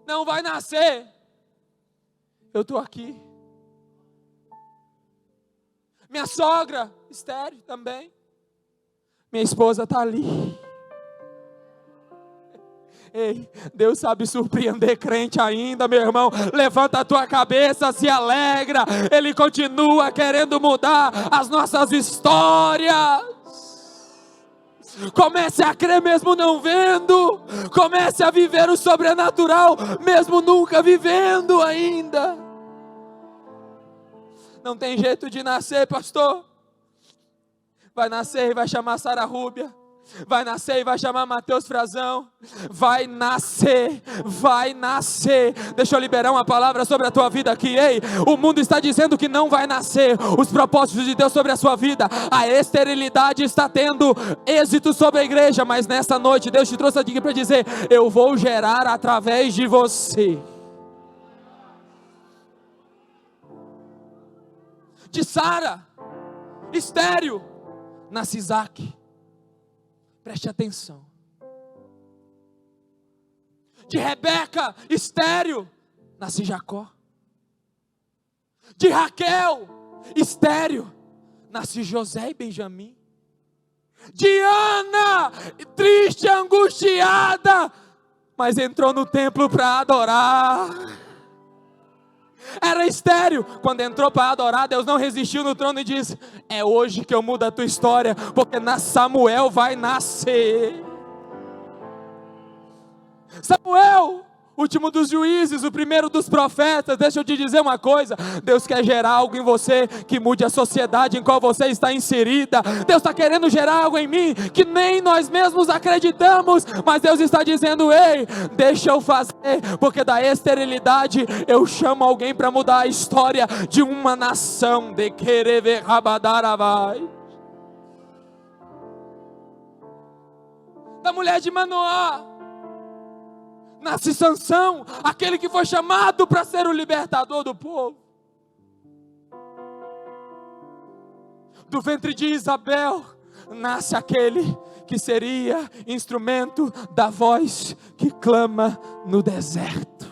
Não vai nascer, eu estou aqui. Minha sogra, estéril também. Minha esposa está ali. Ei, Deus sabe surpreender crente ainda, meu irmão. Levanta a tua cabeça, se alegra. Ele continua querendo mudar as nossas histórias. Comece a crer mesmo não vendo. Comece a viver o sobrenatural mesmo nunca vivendo ainda. Não tem jeito de nascer, pastor. Vai nascer e vai chamar Sara Rúbia. Vai nascer e vai chamar Mateus Frazão. Vai nascer, vai nascer. Deixa eu liberar uma palavra sobre a tua vida aqui. Ei, o mundo está dizendo que não vai nascer os propósitos de Deus sobre a sua vida. A esterilidade está tendo êxito sobre a igreja. Mas nessa noite Deus te trouxe aqui para dizer: eu vou gerar através de você. De Sara, estéril, nasce Isaac. Preste atenção. De Rebeca, estéril, nasce Jacó. De Raquel, estéril, nasce José e Benjamim. De Ana, triste, angustiada, mas entrou no templo para adorar. Era estéril, quando entrou para adorar, Deus não resistiu no trono e disse: é hoje que eu mudo a tua história, porque na Samuel vai nascer. Samuel, último dos juízes, o primeiro dos profetas. Deixa eu te dizer uma coisa: Deus quer gerar algo em você que mude a sociedade em qual você está inserida. Deus está querendo gerar algo em mim que nem nós mesmos acreditamos, mas Deus está dizendo: ei, deixa eu fazer, porque da esterilidade eu chamo alguém para mudar a história de uma nação. De querer rabadaravai. Da mulher de Manoá nasce Sansão, aquele que foi chamado para ser o libertador do povo. Do ventre de Isabel nasce aquele que seria instrumento da voz que clama no deserto.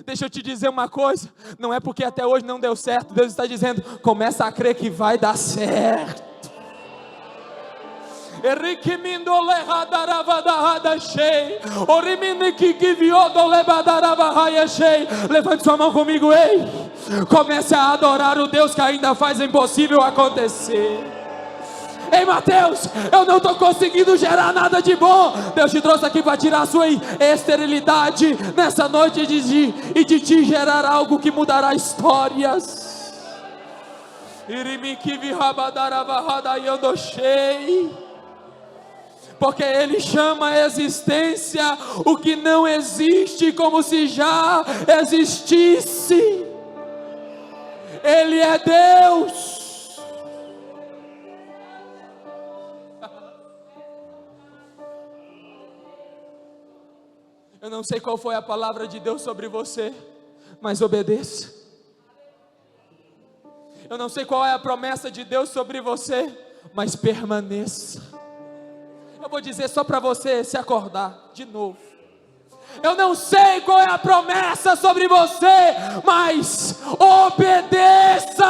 Deixa eu te dizer uma coisa: não é porque até hoje não deu certo, Deus está dizendo: começa a crer que vai dar certo. Levante sua mão comigo, ei. Comece a adorar o Deus que ainda faz o impossível acontecer. Ei, Mateus, eu não estou conseguindo gerar nada de bom. Deus te trouxe aqui para tirar a sua esterilidade nessa noite e de te gerar algo que mudará histórias. Porque Ele chama a existência o que não existe como se já existisse. Ele é Deus. Eu não sei qual foi a palavra de Deus sobre você, mas obedeça. Eu não sei qual é a promessa de Deus sobre você, mas permaneça. Eu vou dizer só para você se acordar de novo. Eu não sei qual é a promessa sobre você, mas obedeça.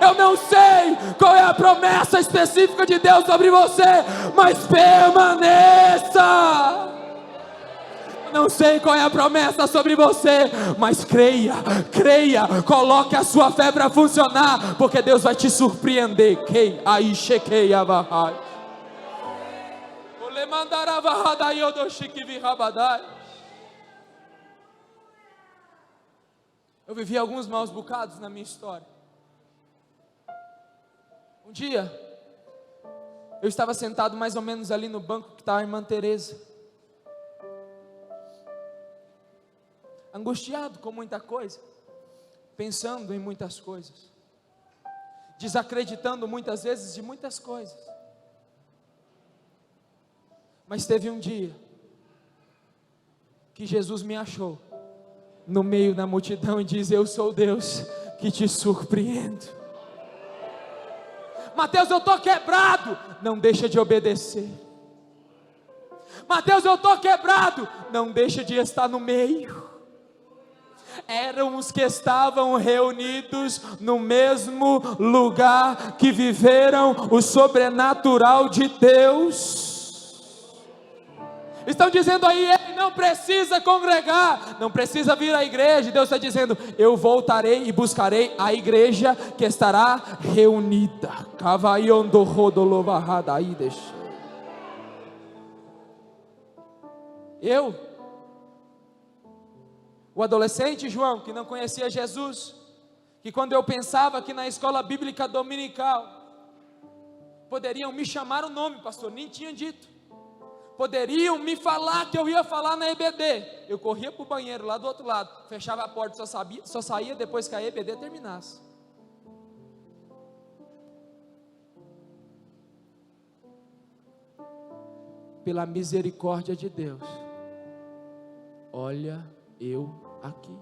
Eu não sei qual é a promessa específica de Deus sobre você, mas permaneça. Não sei qual é a promessa sobre você, mas creia, creia, coloque a sua fé para funcionar, porque Deus vai te surpreender. Eu vivi alguns maus bocados na minha história. Um dia, eu estava sentado mais ou menos ali no banco que estava a irmã Teresa, angustiado com muita coisa, pensando em muitas coisas, desacreditando muitas vezes de muitas coisas. Mas teve um dia que Jesus me achou no meio da multidão e diz: eu sou Deus que te surpreendo. Mateus, eu estou quebrado. Não deixa de obedecer. Mateus, eu estou quebrado. Não deixa de estar no meio. Eram os que estavam reunidos no mesmo lugar, que viveram o sobrenatural de Deus. Estão dizendo aí, ele não precisa congregar, não precisa vir à igreja. Deus está dizendo: eu voltarei e buscarei a igreja que estará reunida. O adolescente João, que não conhecia Jesus, que quando eu pensava que na escola bíblica dominical poderiam me chamar o nome, pastor, nem tinha dito, poderiam me falar que eu ia falar na EBD, eu corria para o banheiro lá do outro lado, fechava a porta, só saía depois que a EBD terminasse. Pela misericórdia de Deus, olha eu aqui.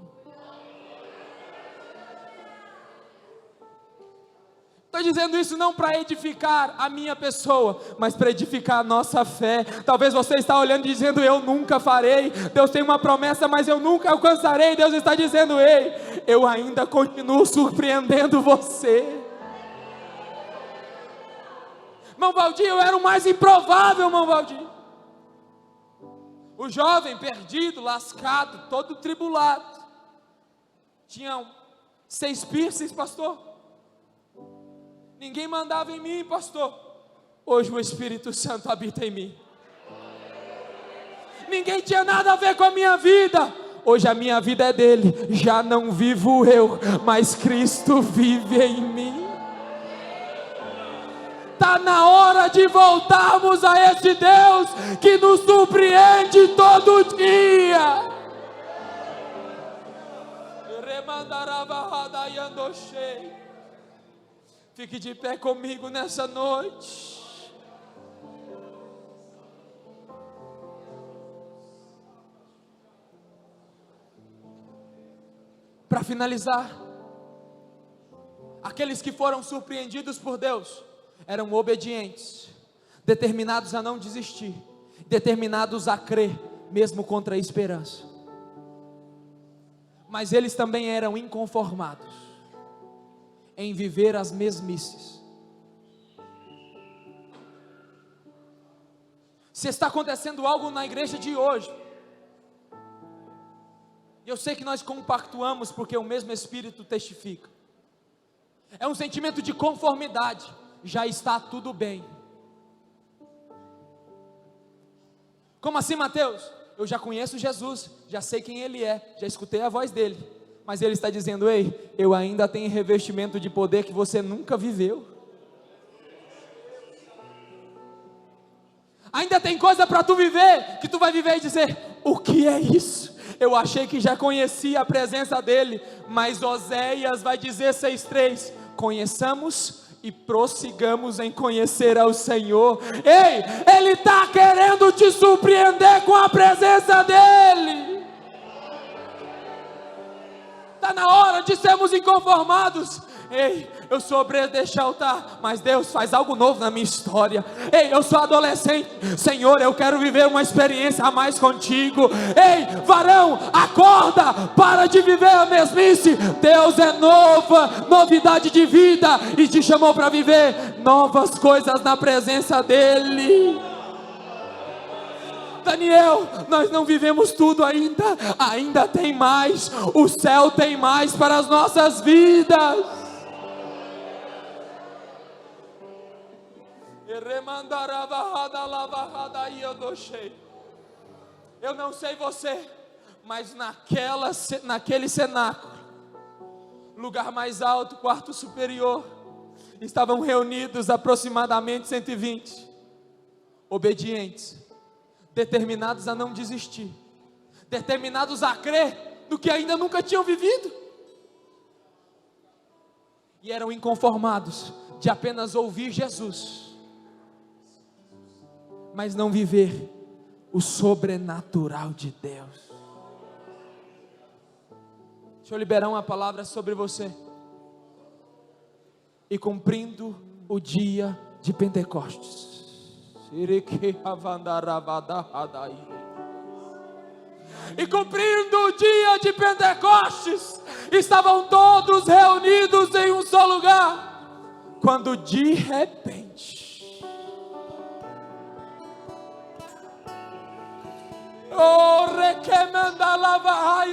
Estou dizendo isso não para edificar a minha pessoa, mas para edificar a nossa fé. Talvez você está olhando e dizendo: eu nunca farei. Deus tem uma promessa, mas eu nunca alcançarei. Deus está dizendo: ei, eu ainda continuo surpreendendo você. Irmão Valdir, eu era o mais improvável, irmão Valdir. O jovem perdido, lascado, todo tribulado. Tinha 6 piercings, pastor. Ninguém mandava em mim, pastor. Hoje o Espírito Santo habita em mim. Ninguém tinha nada a ver com a minha vida. Hoje a minha vida é dele. Já não vivo eu, mas Cristo vive em mim. Está na hora de voltarmos a esse Deus que nos surpreende todo dia. Fique de pé comigo nessa noite. Para finalizar, aqueles que foram surpreendidos por Deus eram obedientes, determinados a não desistir, determinados a crer, mesmo contra a esperança. Mas eles também eram inconformados em viver as mesmices. Se está acontecendo algo na igreja de hoje, eu sei que nós compactuamos porque o mesmo Espírito testifica, é um sentimento de conformidade. Já está tudo bem. Como assim, Mateus? Eu já conheço Jesus, já sei quem Ele é, já escutei a voz dele, mas Ele está dizendo: ei, eu ainda tenho revestimento de poder que você nunca viveu. Ainda tem coisa para tu viver, que tu vai viver e dizer: o que é isso? Eu achei que já conhecia a presença dele, mas Oséias vai dizer 6:3, conheçamos e prossigamos em conhecer ao Senhor. Ei, Ele está querendo te surpreender com a presença dEle. Está na hora de sermos inconformados. Ei, eu sou obreiro deste altar, mas Deus faz algo novo na minha história. Ei, eu sou adolescente, Senhor, eu quero viver uma experiência a mais contigo. Ei, varão, acorda, para de viver a mesmice. Deus é novidade de vida, e te chamou para viver novas coisas na presença dEle. Daniel, nós não vivemos tudo ainda. Ainda tem mais. O céu tem mais para as nossas vidas. Eu não sei você, mas naquele cenáculo, lugar mais alto, quarto superior, estavam reunidos aproximadamente 120, obedientes, determinados a não desistir, determinados a crer no que ainda nunca tinham vivido, e eram inconformados de apenas ouvir Jesus, mas não viver o sobrenatural de Deus. Deixa eu liberar uma palavra sobre você. E cumprindo o dia de Pentecostes, e cumprindo o dia de Pentecostes, estavam todos reunidos em um só lugar, quando de repente,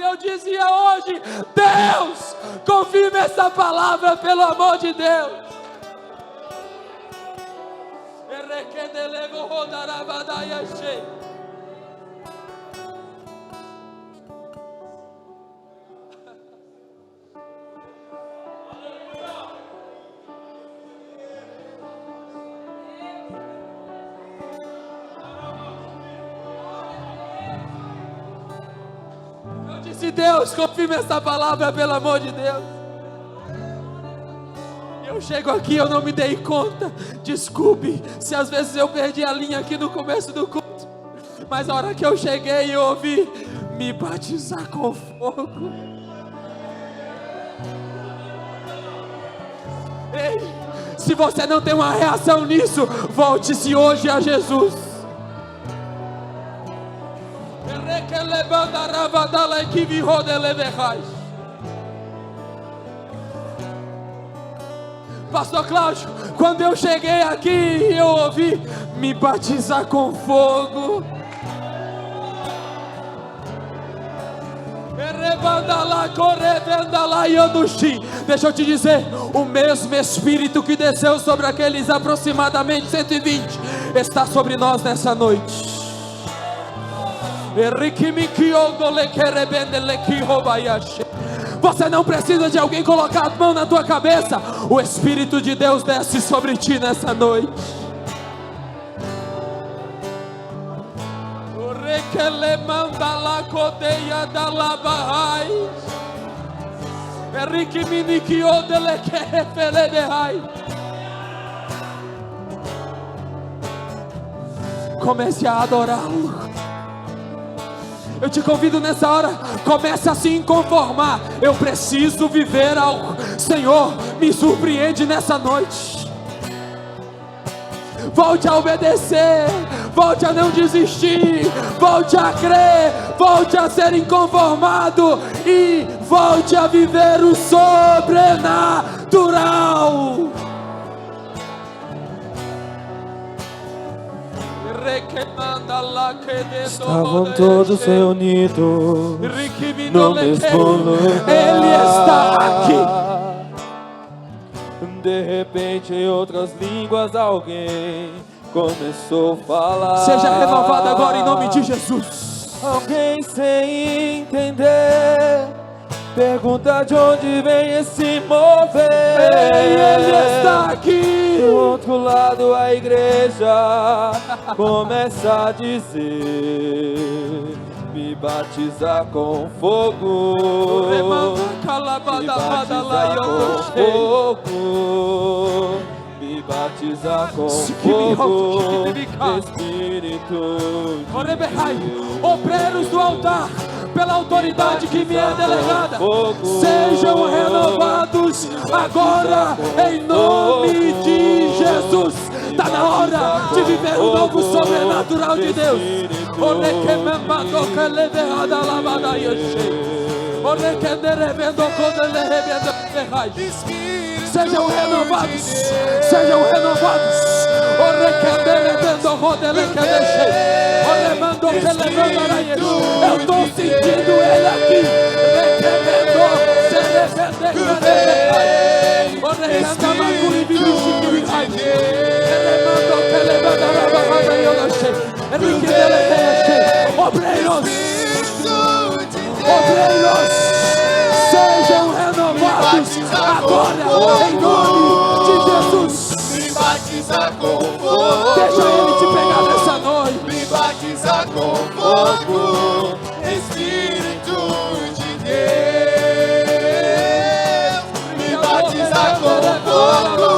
eu dizia hoje: Deus, confirma essa palavra, pelo amor de Deus. Se Deus confirma essa palavra, pelo amor de Deus. Eu chego aqui, eu não me dei conta. Desculpe se às vezes eu perdi a linha aqui no começo do culto, mas a hora que eu cheguei, eu ouvi: me batizar com fogo. Ei, se você não tem uma reação nisso, volte-se hoje a Jesus. Pastor Cláudio, quando eu cheguei aqui, eu ouvi: me batizar com fogo. Deixa eu te dizer, o mesmo Espírito que desceu sobre aqueles aproximadamente 120 está sobre nós nessa noite. Você não precisa de alguém colocar a mão na tua cabeça. O Espírito de Deus desce sobre ti nessa noite. Comece a adorá-lo. Eu te convido nessa hora, comece a se inconformar. Eu preciso viver algo. Senhor, me surpreende nessa noite. Volte a obedecer, volte a não desistir, volte a crer, volte a ser inconformado e volte a viver o sobrenatural. Estavam todos reunidos no mesmo lugar. Ele está aqui. De repente, em outras línguas, alguém começou a falar. Seja renovado agora em nome de Jesus. Alguém sem entender pergunta de onde vem esse mover. Ele está aqui. Do outro lado a igreja começa a dizer: me batizar com fogo, me batizar com fogo, me batizar com fogo, Espírito de Deus. Obreiros do altar, pela autoridade que me é delegada, sejam renovados agora em nome de Jesus. Está na hora de viver o novo sobrenatural de Deus. Sejam renovados, sejam renovados. Eu estou sentindo ele aqui. Obreiros, sejam renovados agora em nome de Jesus. Me batiza com fogo. Deixa ele te pegar nessa noite. Me batiza com fogo, Espírito de Deus. Me batiza com fogo.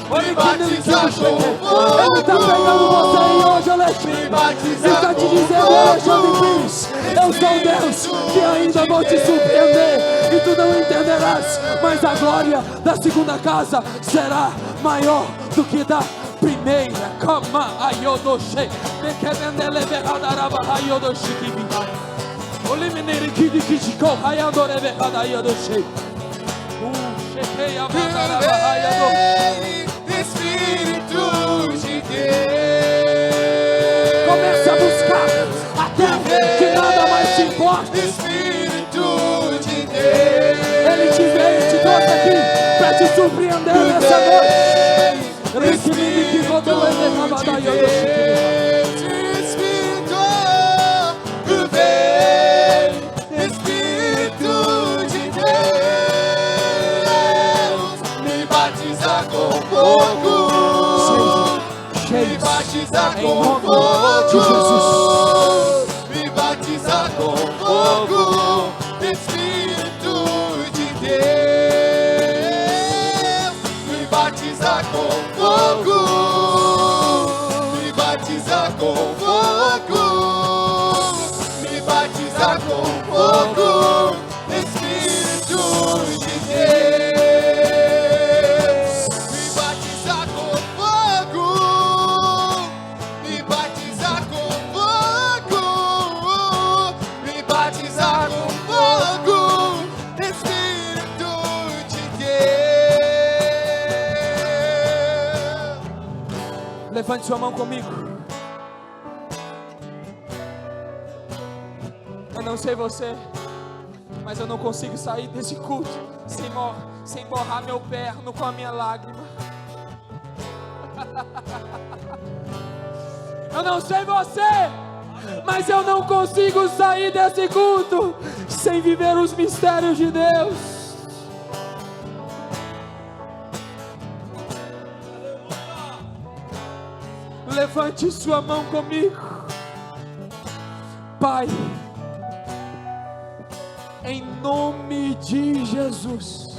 Me batiza com fogo. Ele está pegando você aí hoje, Alexandre. Ele está te dizendo, Alexandre Pires, eu sou Deus que ainda vou te surpreender e tu não entenderás, mas a glória da segunda casa será maior do que da primeira. Kama ayodoshe, mekemendele behadaraba ayodoshe kibi. Olimineri kidi kishiko hayandore behadayodoshe. Shekeya badaraba ayodoshe. Espírito de Deus. Começa a buscar até que nada mais te importa. Espírito de Deus. Ele te veio e te trouxe aqui para te surpreender nessa noite. Espírito de Deus, me batiza com fogo. Me batiza com fogo, me batiza com fogo, Espírito de Deus, me batiza com fogo, me batiza com fogo, me batiza com fogo, Espírito de Deus, me batiza com fogo. Me batiza com fogo, me batiza com fogo, Espírito de Deus. Levante sua mão comigo. Eu não sei você, mas eu não consigo sair desse culto sem borrar meu perno com a minha lágrima. Eu não sei você, mas eu não consigo sair desse culto sem viver os mistérios de Deus. Levante sua mão comigo. Pai, em nome de Jesus,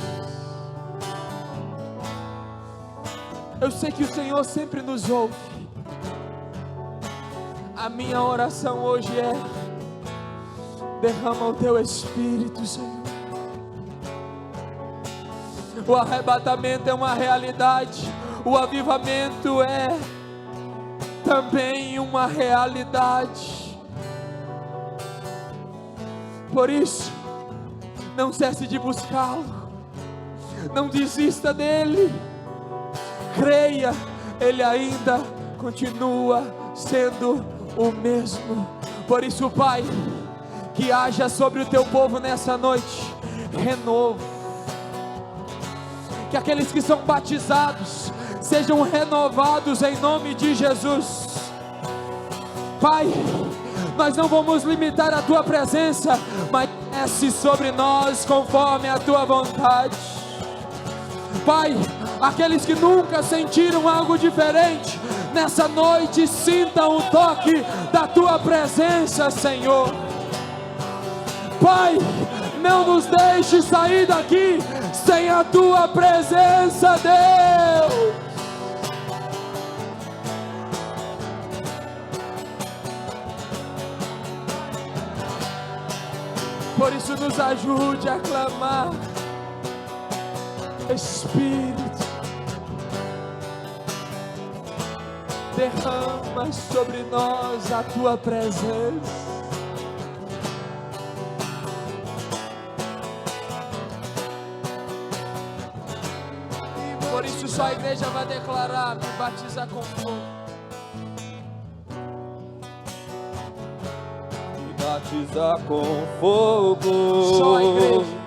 eu sei que o Senhor sempre nos ouve. A minha oração hoje é: derrama o teu Espírito, Senhor. O arrebatamento é uma realidade, o avivamento é também uma realidade. Por isso, não cesse de buscá-lo, não desista dele, creia, ele ainda continua sendo o mesmo. Por isso, Pai, que haja sobre o teu povo nessa noite renovo, que aqueles que são batizados sejam renovados em nome de Jesus. Pai, nós não vamos limitar a tua presença, mas desce sobre nós conforme a tua vontade. Pai, aqueles que nunca sentiram algo diferente, nessa noite sintam o toque da tua presença, Senhor. Pai, não nos deixe sair daqui sem a tua presença, Deus. Por isso nos ajude a clamar, Espírito, derrama sobre nós a tua presença. Por isso isso só a igreja vai declarar: me batiza com fogo. Me batiza com fogo. Só a igreja.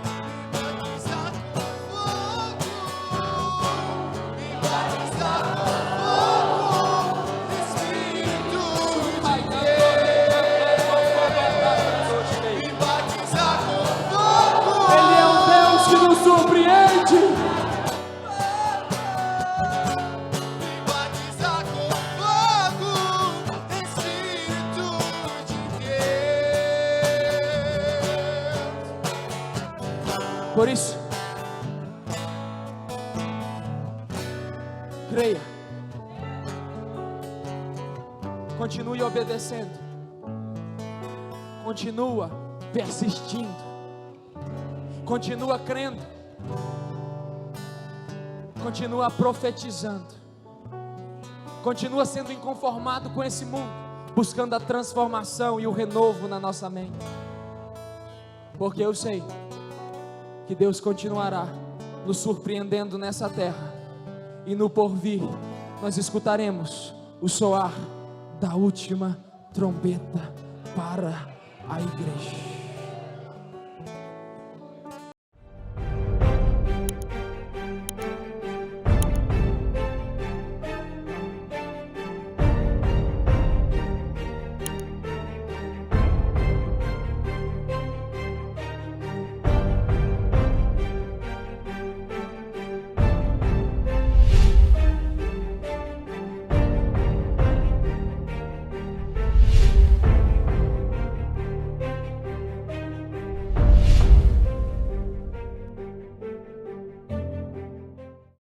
Por isso, creia, continue obedecendo, continua persistindo, continua crendo, continua profetizando, continua sendo inconformado com esse mundo, buscando a transformação e o renovo na nossa mente, porque eu sei que Deus continuará nos surpreendendo nessa terra, e no porvir nós escutaremos o soar da última trombeta para a igreja.